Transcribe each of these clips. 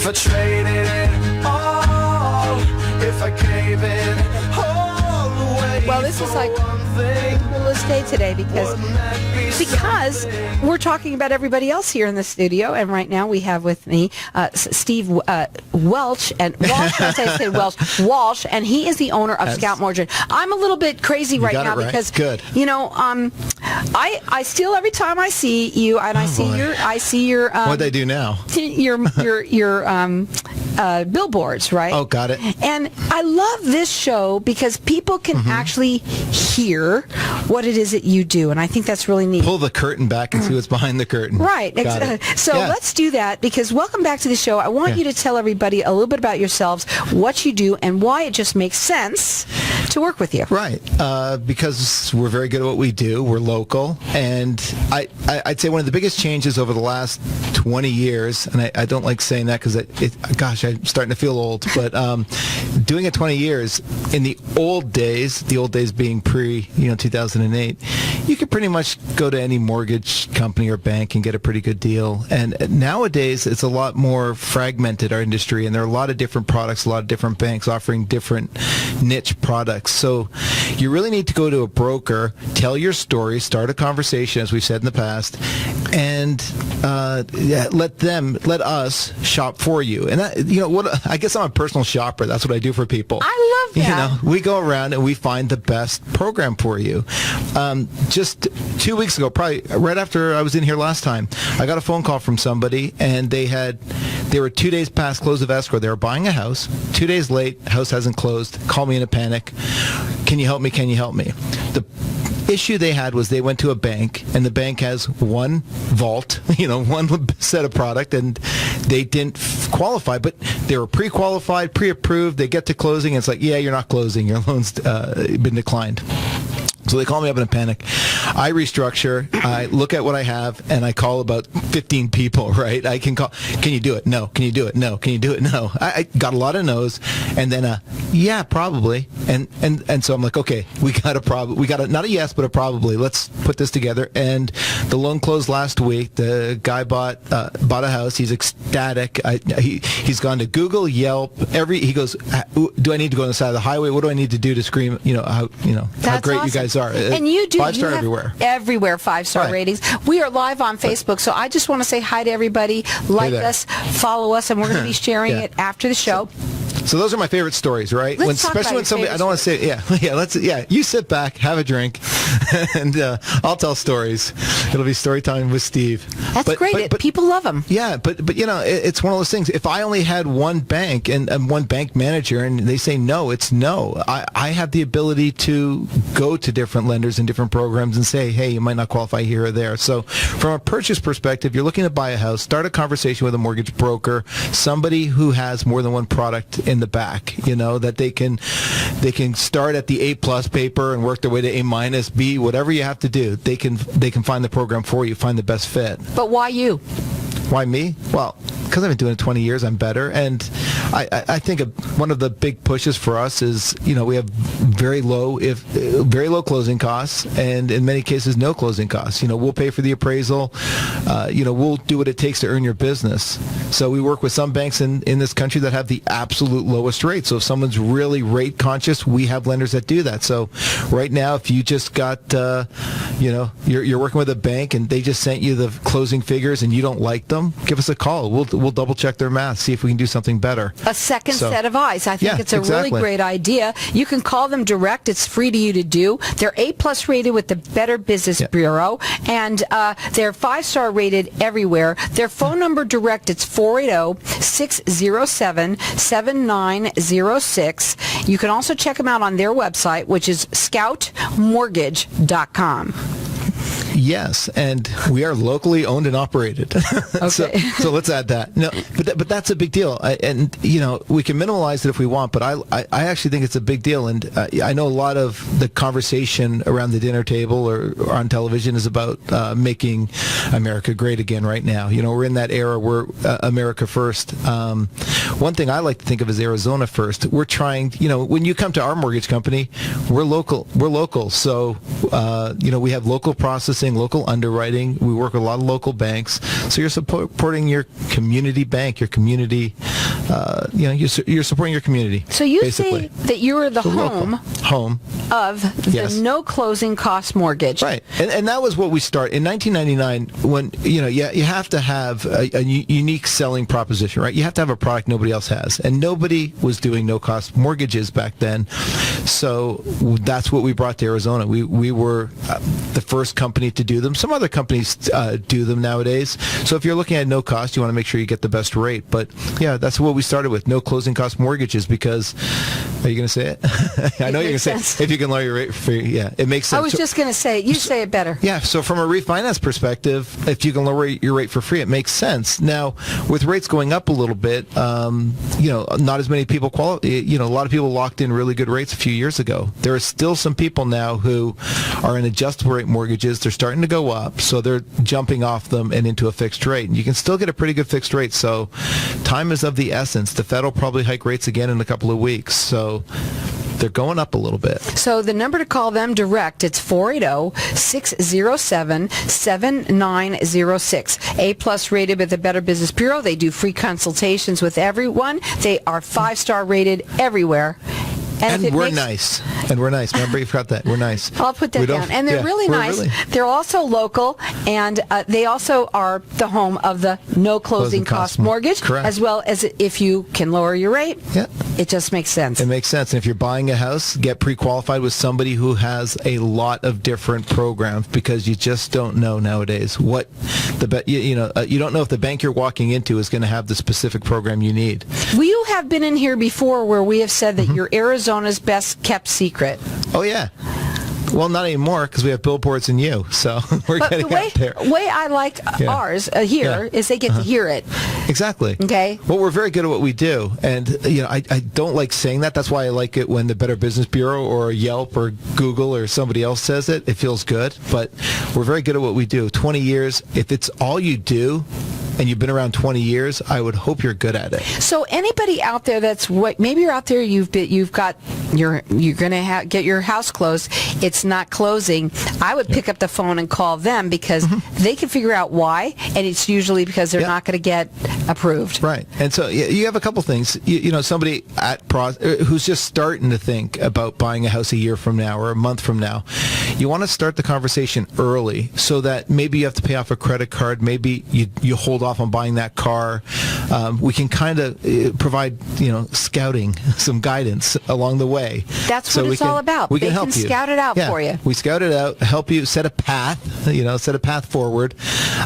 if I traded it all, if I gave it all away. Well, this is like the coolest day today because we're talking about everybody else here in the studio, and right now we have with me Steve Welch, and Walsh, and he is the owner of Scout Mortgage. I'm a little bit crazy right now because you know, I still every time I see you and I see your what'd they do now? Your billboards, right? Oh, got it. And I love this show because people can actually hear what it is that you do, and I think that's really neat. Pull the curtain back and see what's behind the curtain. Right. So let's do that, because welcome back to the show. I want you to tell everybody a little bit about yourselves, what you do, and why it just makes sense to work with you. Right. Because we're very good at what we do. We're local. And I'd say one of the biggest changes over the last 20 years, and I don't like saying that because, gosh, I'm starting to feel old, but doing it 20 years, in the old days being pre-2008, you could pretty much go to any mortgage company or bank and get a pretty good deal. And nowadays, it's a lot more fragmented, our industry, and there are a lot of different products, a lot of different banks offering different niche products. So you really need to go to a broker, tell your story, start a conversation, as we've said in the past, and let us shop for you. And I guess I'm a personal shopper. That's what I do for people. I love that. We go around and we find the best program for you. Just 2 weeks ago, probably right after I was in here last time, I got a phone call from somebody, and they were 2 days past close of escrow. They were buying a house. 2 days late, house hasn't closed. Call me in a panic. Can you help me? Can you help me? The issue they had was they went to a bank, and the bank has one vault, one set of product, and they didn't qualify, but they were pre-qualified, pre-approved. They get to closing, and it's like, yeah, you're not closing. Your loan's been declined. So they call me up in a panic. I restructure. I look at what I have, and I call about 15 people, right? I can call. Can you do it? No. Can you do it? No. Can you do it? No. I got a lot of no's, and then yeah, probably. And so I'm like, okay, we got a problem. We got not a yes, but a probably. Let's put this together. And the loan closed last week. The guy bought a house. He's ecstatic. He's gone to Google, Yelp. He goes, do I need to go on the side of the highway? What do I need to do to scream? How great awesome. You guys are. And you do. 5-star everywhere. Everywhere 5-star ratings. We are live on Facebook, so I just want to say hi to everybody. Like us, follow us, and we're going to be sharing it after the show. So those are my favorite stories, right? Especially when somebody, I don't want to say, you sit back, have a drink, and I'll tell stories. It'll be story time with Steve. That's great. People love them. Yeah, but it's one of those things. If I only had one bank and one bank manager, and they say no, it's no. I have the ability to go to different lenders and different programs and say, hey, you might not qualify here or there. So from a purchase perspective, you're looking to buy a house, start a conversation with a mortgage broker, somebody who has more than one product in the back, that they can start at the A+ paper and work their way to A-, B, whatever you have to do. They can find the program for you, find the best fit. But why you? Why me? Well, because I've been doing it 20 years, I'm better. And I think one of the big pushes for us is, we have very low closing costs, and in many cases, no closing costs. We'll pay for the appraisal. We'll do what it takes to earn your business. So we work with some banks in this country that have the absolute lowest rate. So if someone's really rate conscious, we have lenders that do that. So right now, if you just got, you're working with a bank and they just sent you the closing figures and you don't like them, give us a call. We'll double check their math, see if we can do something better. A second set of eyes. I think it's a really great idea. You can call them direct. It's free to you to do. They're A+ rated with the Better Business Bureau, and they're 5-star rated everywhere. Their phone number direct, it's 480-607-7906. You can also check them out on their website, which is scoutmortgage.com. Yes, and we are locally owned and operated. Okay. so let's add that. No, but that's a big deal. And we can minimize it if we want, but I actually think it's a big deal. And I know a lot of the conversation around the dinner table or on television is about making America great again right now. We're in that era where America first. One thing I like to think of as Arizona first. We're trying, when you come to our mortgage company, we're local. So, we have local processing, local underwriting. We work with a lot of local banks. So you're supporting your community bank, your community you're supporting your community. So you basically. say that you are the home of the Yes. no closing cost mortgage. Right, and that was what we started in 1999. When you have to have a unique selling proposition, right? You have to have a product nobody else has, and nobody was doing no cost mortgages back then. So that's what we brought to Arizona. We were the first company to do them. Some other companies do them nowadays. So if you're looking at no cost, you want to make sure you get the best rate. But yeah, that's what we started with, no closing cost mortgages. Because are you going to say it? I know you're going to say it. If you can lower your rate for it makes sense. I was just going to say it. You say it better. Yeah, so from a refinance perspective, if you can lower your rate for free, it makes sense. Now, with rates going up a little bit, not as many people qualify. A lot of people locked in really good rates a few years ago. There are still some people now who are in adjustable rate mortgages. They're starting to go up, so they're jumping off them and into a fixed rate. And you can still get a pretty good fixed rate, so time is of the essence. The Fed will probably hike rates again in a couple of weeks, so they're going up a little bit. So the number to call them direct, it's 480-607-7906. A-plus rated with the Better Business Bureau. They do free consultations with everyone. They are 5-star rated everywhere. And we're nice. And we're nice. Remember, you forgot that. We're nice. I'll put that down. And they're really nice. They're also local, and they also are the home of the no closing cost mortgage. Correct. As well as if you can lower your rate. Yeah. It just makes sense. It makes sense. And if you're buying a house, get pre-qualified with somebody who has a lot of different programs, because you just don't know nowadays what you don't know if the bank you're walking into is going to have the specific program you need. You have been in here before where we have said that you're Arizona's best kept secret. Oh, yeah. Well, not anymore, because we have billboards and you, so we're getting out there. The way I like ours here is they get to hear it. Exactly. Okay. Well, we're very good at what we do, and I don't like saying that. That's why I like it when the Better Business Bureau or Yelp or Google or somebody else says it. It feels good, but we're very good at what we do. 20 years, if it's all you do, and you've been around 20 years, I would hope you're good at it. So anybody out there maybe you're out there, you're going to get your house closed. It's not closing. I would pick up the phone and call them, because they can figure out why, and it's usually because they're not going to get approved. Right. And so you have a couple things. Somebody who's just starting to think about buying a house a year from now or a month from now. You want to start the conversation early, so that maybe you have to pay off a credit card. Maybe you hold off on buying that car. We can kind of provide, scouting, some guidance along the way. That's what it's all about. We can help you. Scout it out for you. We scout it out, help you set a path, forward,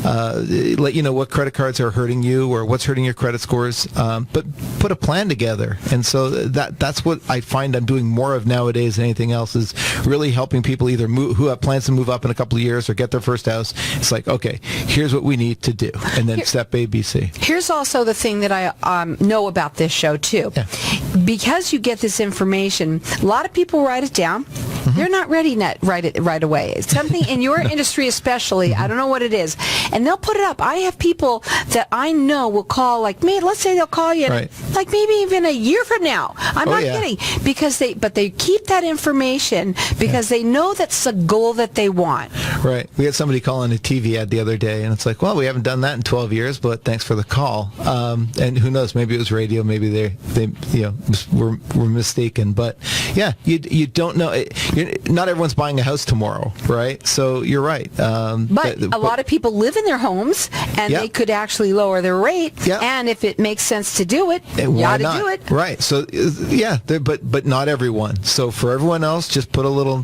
let you know what credit cards are hurting you or what's hurting your credit scores, but put a plan together. And so that's what I find I'm doing more of nowadays than anything else, is really helping people either who have plans to move up in a couple of years or get their first house. It's like, okay, here's what we need to do, and then step A, B, C. Here's also the thing that I know about this show too. Yeah. Because you get this information, a lot of people write it down. They're not ready to write it right away. It's something in your industry especially, I don't know what it is, and they'll put it up. I have people that I know will call, like me, let's say they'll call you like maybe even a year from now. I'm not kidding, because they keep that information because they know that's the goal that they want. Right. We had somebody call on a TV ad the other day, and it's like, well, we haven't done that in 12 years, but thanks for the call. And who knows, maybe it was radio, maybe they were mistaken. But yeah, you don't know. Not everyone's buying a house tomorrow, right? So you're right. But a lot of people live in their homes, and they could actually lower their rate. Yeah. And if it makes sense to do it, you ought to do it. Right. So but not everyone. So for everyone else, just put it in your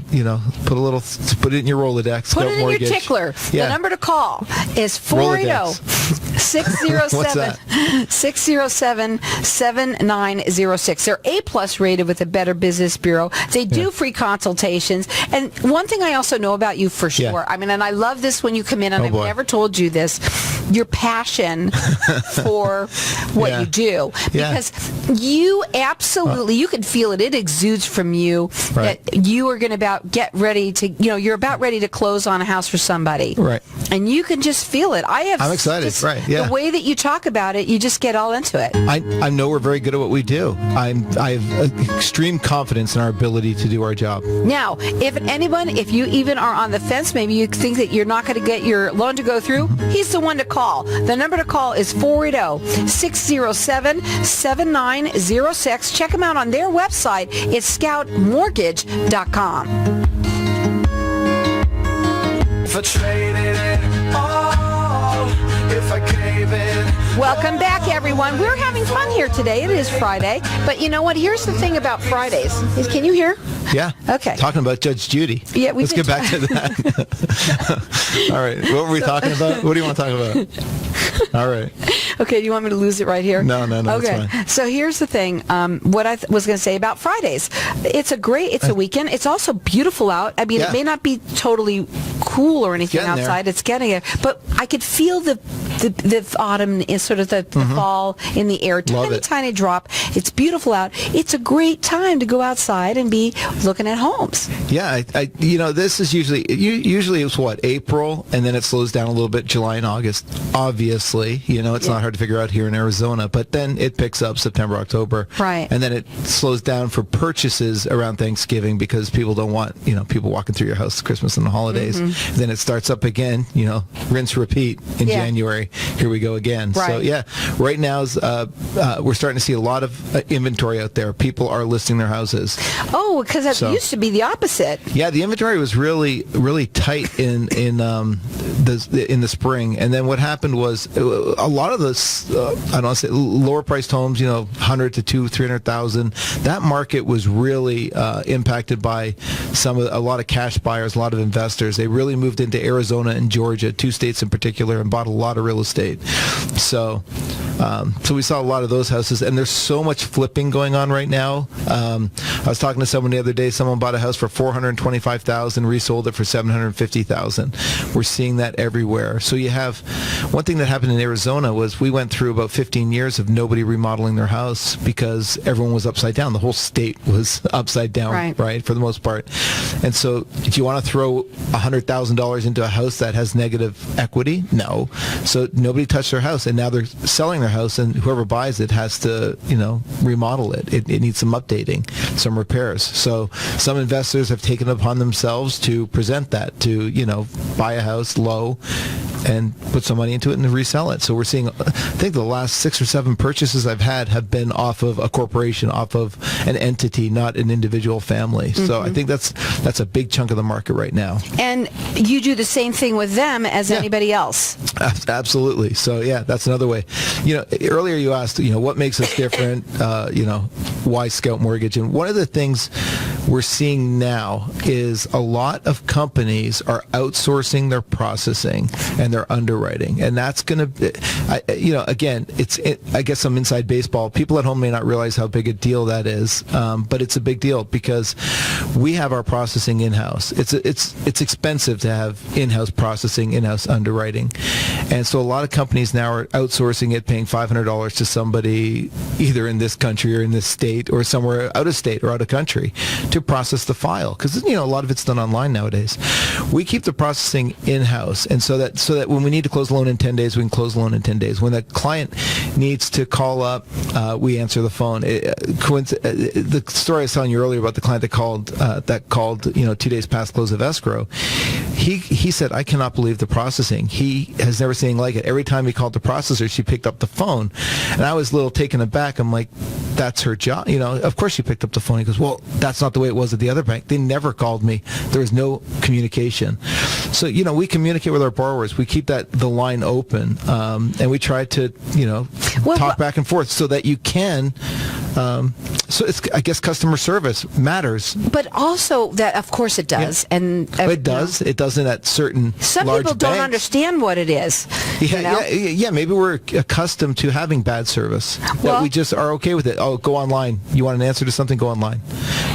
Rolodex. Put it in your tickler. Yeah. The number to call is 480-607-7906. They're A-plus rated with the Better Business Bureau. They do free consultations. And one thing I also know about you for sure, and I love this when you come in, and I've never told you this, your passion for what you do. Because you absolutely, you can feel it. It exudes from you that you are going to you're about ready to close on a house for somebody. Right. And you can just feel it. I'm excited. The way that you talk about it, you just get all into it. I know we're very good at what we do. I have extreme confidence confidence in our ability to do our job. Now, if you even are on the fence, maybe you think that you're not going to get your loan to go through, he's the one to call. The number to call is 480-607-7906. Check them out on their website. It's scoutmortgage.com. If I traded it all, if I gave it. Welcome back, everyone. We're having fun here today. It is Friday. But you know what? Here's the thing about Fridays. Can you hear? Yeah. Okay. Talking about Judge Judy. Yeah, Let's get back to that. All right. What were we talking about? What do you want to talk about? All right. Okay, do you want me to lose it right here? No, Okay, that's fine. so here's the thing. What I was going to say about Fridays. It's a weekend. It's also beautiful out. I mean, Yeah. it may not be totally cool or anything Getting there. outside. It's getting it. But I could feel the autumn is sort of the fall in the air. Love it. Tiny drop. It's beautiful out. It's a great time to go outside and be looking at homes. Yeah, this is usually it's what, April, and then it slows down a little bit July and August. Obviously, it's not hard to figure out here in Arizona, but then it picks up September, October. Right. And then it slows down for purchases around Thanksgiving because people don't want, people walking through your house Christmas and the holidays. Then it starts up again, rinse, repeat in January. Here we go again. Right. So yeah, right now we're starting to see a lot of inventory out there. People are listing their houses. Oh, because it used to be the opposite. Yeah, the inventory was really, really tight in the spring, and then what happened was a lot of this, I don't want to say lower priced homes, 100 to 300,000. That market was really impacted by a lot of cash buyers, a lot of investors. They really moved into Arizona and Georgia, two states in particular, and bought a lot of real estate. So we saw a lot of those houses, and there's so much flipping going on right now. I was talking to someone the other day. Someone bought a house for $425,000, resold it for $750,000. We're seeing that everywhere. So you have one thing that happened in Arizona was we went through about 15 years of nobody remodeling their house because everyone was upside down. The whole state was upside down, right, for the most part. And so if you want to throw $100,000 into a house that has negative equity, no. So nobody touched their house, and now they're selling their house, and whoever buys it has to, remodel it. It needs some updating, some repairs. So some investors have taken it upon themselves to present that, to, buy a house low and put some money into it and resell it. So we're seeing, I think the last 6 or 7 purchases I've had have been off of a corporation, off of an entity, not an individual family. So I think that's a big chunk of the market right now. And you do the same thing with them as anybody else. Absolutely. So yeah, that's another way. Earlier you asked, what makes us different, why Scout Mortgage? And one of the things we're seeing now is a lot of companies are outsourcing their processing and their underwriting, and that's going to be, again, I guess some inside baseball. People at home may not realize how big a deal that is, but it's a big deal because we have our processing in-house. It's expensive to have in-house processing, in-house underwriting, and so a lot of companies now are outsourcing it, paying $500 to somebody either in this country or in this state or somewhere out of state or out of country to process the file, because a lot of it's done online nowadays. We keep the processing in-house, and so that when we need to close a loan in 10 days, we can close the loan in 10 days. When the client needs to call up, we answer the phone. The story I was telling you earlier about the client that called 2 days past close of escrow, he said, I cannot believe the processing. He has never seen anything like it. Every time he called the processor, she picked up the phone, and I was a little taken aback. I'm like, that's her job. Of course she picked up the phone. He goes, well, that's not the way it was at the other bank. They never called me. There was no communication. So, we communicate with our borrowers. We keep the line open, and we try to, talk back and forth so that you can. So it's, I guess, customer service matters. But also that, of course, it does. Yeah. And it does. It doesn't at certain some large people don't banks. Understand what it is. Yeah, maybe we're accustomed to having bad service. That we just are okay with it. Oh, go online. You want an answer to something? Go online.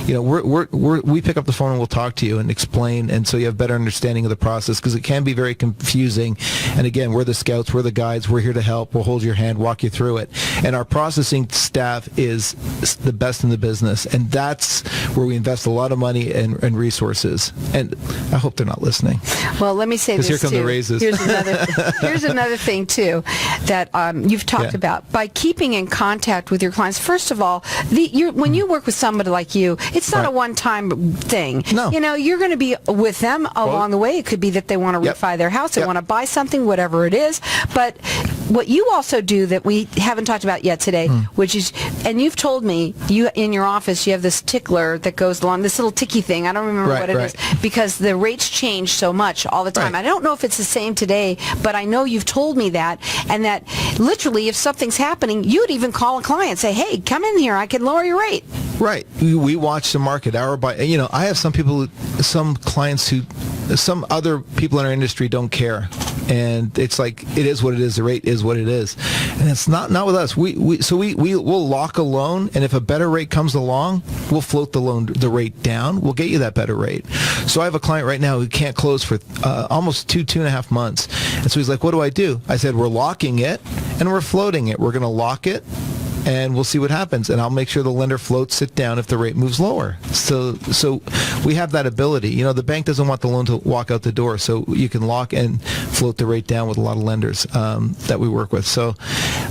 We pick up the phone and we'll talk to you and explain, and so you have better understanding of the process, because it can be very confusing. And again, we're the scouts, we're the guides, we're here to help. We'll hold your hand, walk you through it. And our processing staff is the best best in the business, and that's where we invest a lot of money and resources. And I hope they're not listening. Well, let me say this, here come too. the raises. Here's another thing, too, that you've talked about. By keeping in contact with your clients, first of all, when you work with somebody like you, it's not a one-time thing. No. You're going to be with them along the way. It could be that they want to refi their house, they want to buy something, whatever it is. But what you also do that we haven't talked about yet today, which is, and you've told me, you in your office, you have this tickler that goes along, this little ticky thing. I don't remember what it is, because the rates change so much all the time. I don't know if it's the same today, but I know you've told me that, and that literally if something's happening, you'd even call a client and say, hey, come in here, I can lower your rate. Right. We watch the market hour by, I have some clients who, some other people in our industry don't care. And it's like, it is what it is. The rate is what it is. And it's not with us. We'll lock a loan, and if a better rate comes along, we'll float the rate down. We'll get you that better rate. So I have a client right now who can't close for almost 2.5 months. And so he's like, what do I do? I said, we're locking it and we're floating it. We're going to lock it, and we'll see what happens. And I'll make sure the lender floats it down if the rate moves lower. So we have that ability. The bank doesn't want the loan to walk out the door, so you can lock and float the rate down with a lot of lenders that we work with. So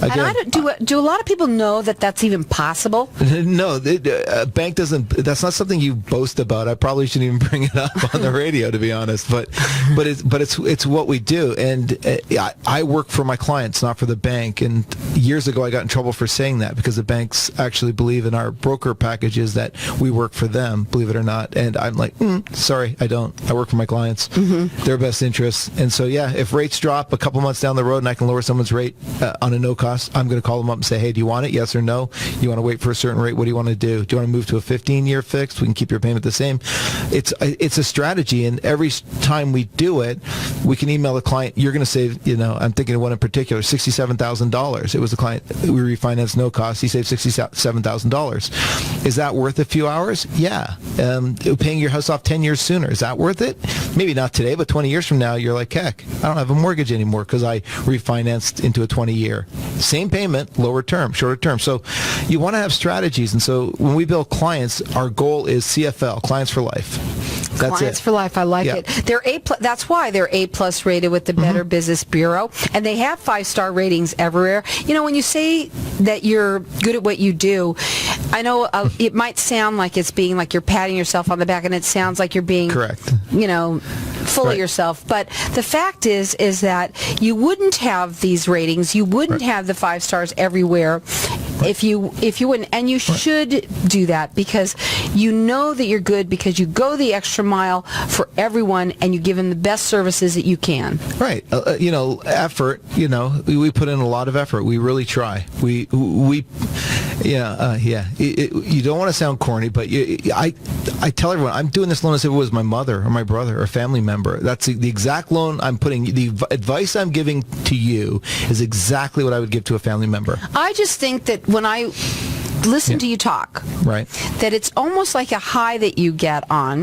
again, and do a lot of people know that that's even possible? No, a bank doesn't. That's not something you boast about. I probably shouldn't even bring it up on the radio, to be honest. But it's what we do. And I work for my clients, not for the bank. And years ago, I got in trouble for saying that, because the banks actually believe in our broker packages that we work for them, believe it or not. And I'm like, sorry, I don't. I work for my clients, their best interests. And so, if rates drop a couple months down the road and I can lower someone's rate on a no cost, I'm going to call them up and say, hey, do you want it? Yes or no? You want to wait for a certain rate? What do you want to do? Do you want to move to a 15-year fixed? We can keep your payment the same. It's a strategy, and every time we do it, we can email the client, you're going to save, I'm thinking of one in particular, $67,000. It was a client, we refinanced no cost. He saved $67,000. Is that worth a few hours? Yeah. Paying your house off 10 years sooner, is that worth it? Maybe not today, but 20 years from now, you're like, heck, I don't have a mortgage anymore because I refinanced into a 20-year. Same payment, lower term, shorter term. So you want to have strategies. And so when we build clients, our goal is CFL, clients for life. That's Clients it. for life. I like it. They're that's why they're A+ rated with the Better Business Bureau, and they have 5-star ratings everywhere. When you say that you're good at what you do, I know it might sound like it's being like you're patting yourself on the back, and it sounds like you're being correct. Full of yourself. But the fact is that you wouldn't have these ratings, you wouldn't have the 5 stars everywhere if you wouldn't, and you should do that, because you know that you're good, because you go the extra mile for everyone and you give them the best services that you can. Right. Effort, we put in a lot of effort. We really try. You don't want to sound corny, but I tell everyone, I'm doing this loan as if it was my mother or my brother or a family member. That's the exact loan I'm putting. The advice I'm giving to you is exactly what I would give to a family member. I just think that when I listen to you talk, right, that it's almost like a high that you get on,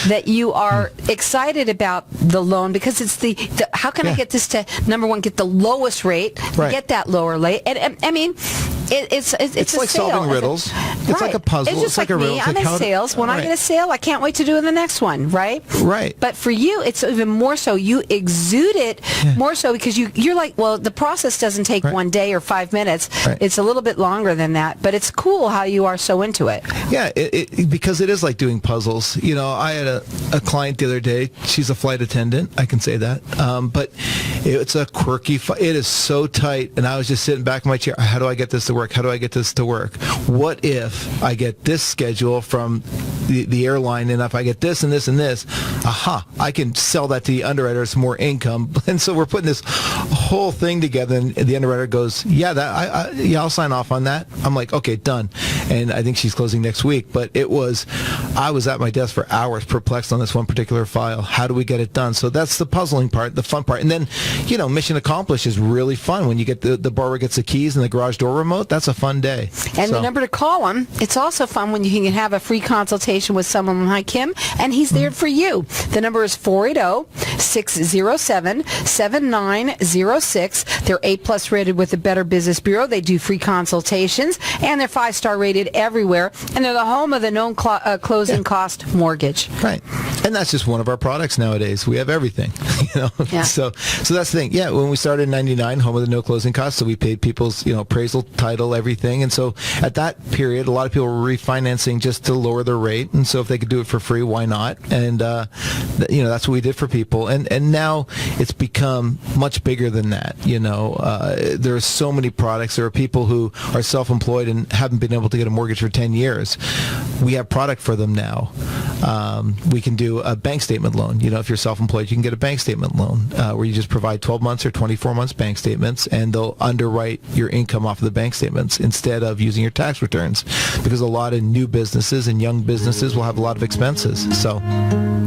that you are excited about the loan, because it's the how can I get this to, number one, get the lowest rate, get that lower rate. And I mean, it's like sale. solving riddles. It's like a puzzle. It's just like a riddle. me. I'm in sales. When I get a sale, I can't wait to do the next one, right? Right. But for you, it's even more so. You exude it more so, because you're like, well, the process doesn't take 1 day or 5 minutes. Right. It's a little bit longer than that, but it's cool how you are so into it. Yeah, because it is like doing puzzles. I had a client the other day. She's a flight attendant. I can say that. But it's a quirky. It is so tight, and I was just sitting back in my chair. How do I get this to work? How do I get this to work? What if I get this schedule from the airline, and if I get this and this and this, I can sell that to the underwriter, some more income. And so we're putting this whole thing together, and the underwriter goes, I'll sign off on that. I'm like, okay, done. And I think she's closing next week. But I was at my desk for hours perplexed on this one particular file. How do we get it done? So that's the puzzling part, the fun part. And then, mission accomplished is really fun. When you get the borrower gets the keys and the garage door remote, that's a fun day. And the number to call them, it's also fun when you can have a free consultation consultation with someone like him, and he's there for you. The number is 480-607-7906. They're A+ rated with the Better Business Bureau. They do free consultations, and they're 5-star rated everywhere, and they're the home of the known closing cost mortgage. Right. And that's just one of our products nowadays. We have everything, Yeah. So that's the thing. Yeah, when we started in 99, home of the no closing costs, so we paid people's, appraisal, title, everything. And so at that period, a lot of people were refinancing just to lower their rate. And so if they could do it for free, why not? And, that's what we did for people. And now it's become much bigger than that. There are so many products. There are people who are self-employed and haven't been able to get a mortgage for 10 years. We have product for them now. We can do a bank statement loan. If you're self-employed, you can get a bank statement loan where you just provide 12 months or 24 months bank statements, and they'll underwrite your income off of the bank statements instead of using your tax returns, because a lot of new businesses and young businesses will have a lot of expenses. So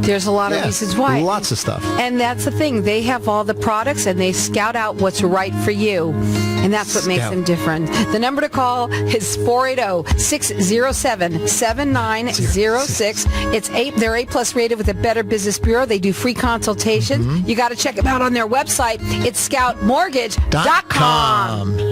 there's a lot of reasons why. Lots of stuff. And that's the thing. They have all the products, and they scout out what's right for you. And that's what makes them different. The number to call is 480-607-7906. They're A+ rated with the Better Business Bureau. They do free consultations. You got to check them out on their website. It's scoutmortgage.com.